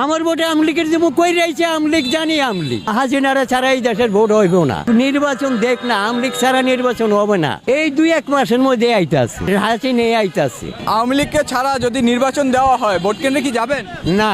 আমার ভোটে আমলিকের যে কই রয়েছে আমলিক জানি আমলিক হাসিনারা ছাড়া এই দেশের ভোট হইব না। নির্বাচন দেখ না, আমলিক ছাড়া নির্বাচন হবে না। এই 2-1 মাসের মধ্যে আইতাছে, হাসিনা আইতাছে। আওয়ামী লীগকে ছাড়া যদি নির্বাচন দেওয়া হয় ভোট কেন্দ্রে কি যাবেন? না,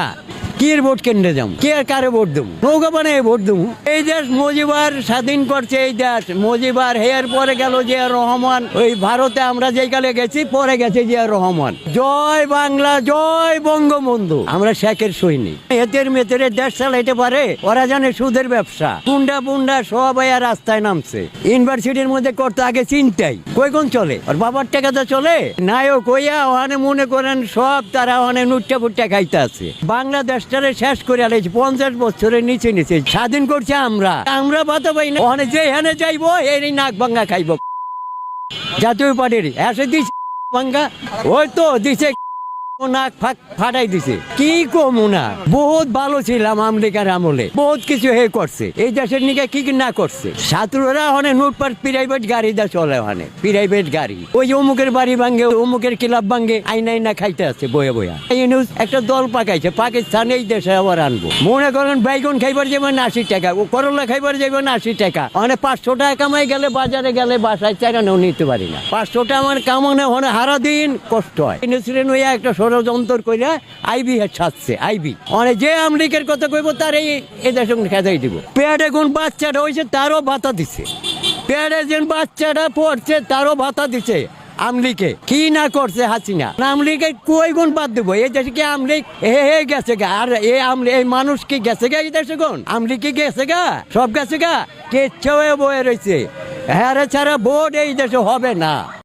কি এর ভোট কেন্দ্রে যাম? কে আর কারে ভোট দেবো? নৌকা বানায় ভোট দেবো। এই দেশ মজিবার স্বাধীন করছে, এই দেশ মজিবার হেয়ার পরে গেল জিয়া রহমান। ওই ভারতে আমরা যেই কালে গেছি, পরে গেছে জিয়া রহমান। জয় বাংলা, জয় বঙ্গবন্ধু। আমরা শেখের সৈনিক। এতের মেতের দেশ চালাইতে পারে? ওরা জানে সুদের ব্যবসা। পুন্ডা পুন্ডা সবাই আর রাস্তায় নামছে। ইউনিভার্সিটির মধ্যে করতে আগে চিন্তাই কই কোন চলে, ওর বাবার টাকাতে চলে। নায়ক হইয়া ওখানে মনে করেন সব তারা ওখানে নুট্টা ফুট্টা খাইতে আছে। বাংলাদেশ শেষ করে আলাইছি 50 বছরের নিচে নিচে স্বাধীন করছে আমরা বাতা পাই না। ওখানে যেখানে যাইবো এই নাক ভাঙ্গা খাইব। জাতীয় পার্টির এসে দিছে ভাঙ্গা, ওই তো দিছে নাক ফাটাই দিছে। কি কমু না, বহুত ভালো ছিলাম আমেরিকার আমলে, বহুত কিছু হে করছে। এই দেশের নিকে কি কি না করছে। ছাত্ররা ওখানে নোটপাট প্রাইভেট গাড়ি দা চলে, ওখানে প্রাইভেট গাড়ি। ওই অমুকের বাড়ি ভাঙ্গে, অমুকের ক্লাব ভাঙ্গে, আইনা খাইতে আছে বয়ে বয়া। এই নিউজ একটা দল পাকাইছে, পাকিস্তান এই দেশে আবার আনবো। মনে করেন বাইগুন খাইবার যাবেন 80 টাকা, ও করলা খাইবার যাবেন 80 টাকা। মানে 500 টাকা কামাই গেলে বাজারে গেলে বাসায় চারানেও নিতে পারি না। 500 টাকা আমার কামানো হনে হারা দিন কষ্ট হয়। ইনসিডেন্ট হইয়া একটা ষড়যন্ত্র কইরা আইবি ছাড়ছে। আইবি মানে যে আমেরিকার কথা কইব তার এই দেশ খেদাই দিব। পেটে কোন বাচ্চাটা হয়েছে তারও ভাতা দিছে, পেটে যে বাচ্চাটা পড়ছে তারও ভাতা দিছে। আমলিকে কি না করছে হাসিনা? আমলিকে কই গুণ বাদ দেবো? এই দেশে কি আমলিক হে গেছে গা? আর এই মানুষ কি গেছে গা? এই দেশে কোন আমলিক কি গেছে গা? সব গেছে গা, কেচ্ছা হয়ে বয়ে রয়েছে। হ্যাঁ ছাড়া ভোট এই দেশে হবে না।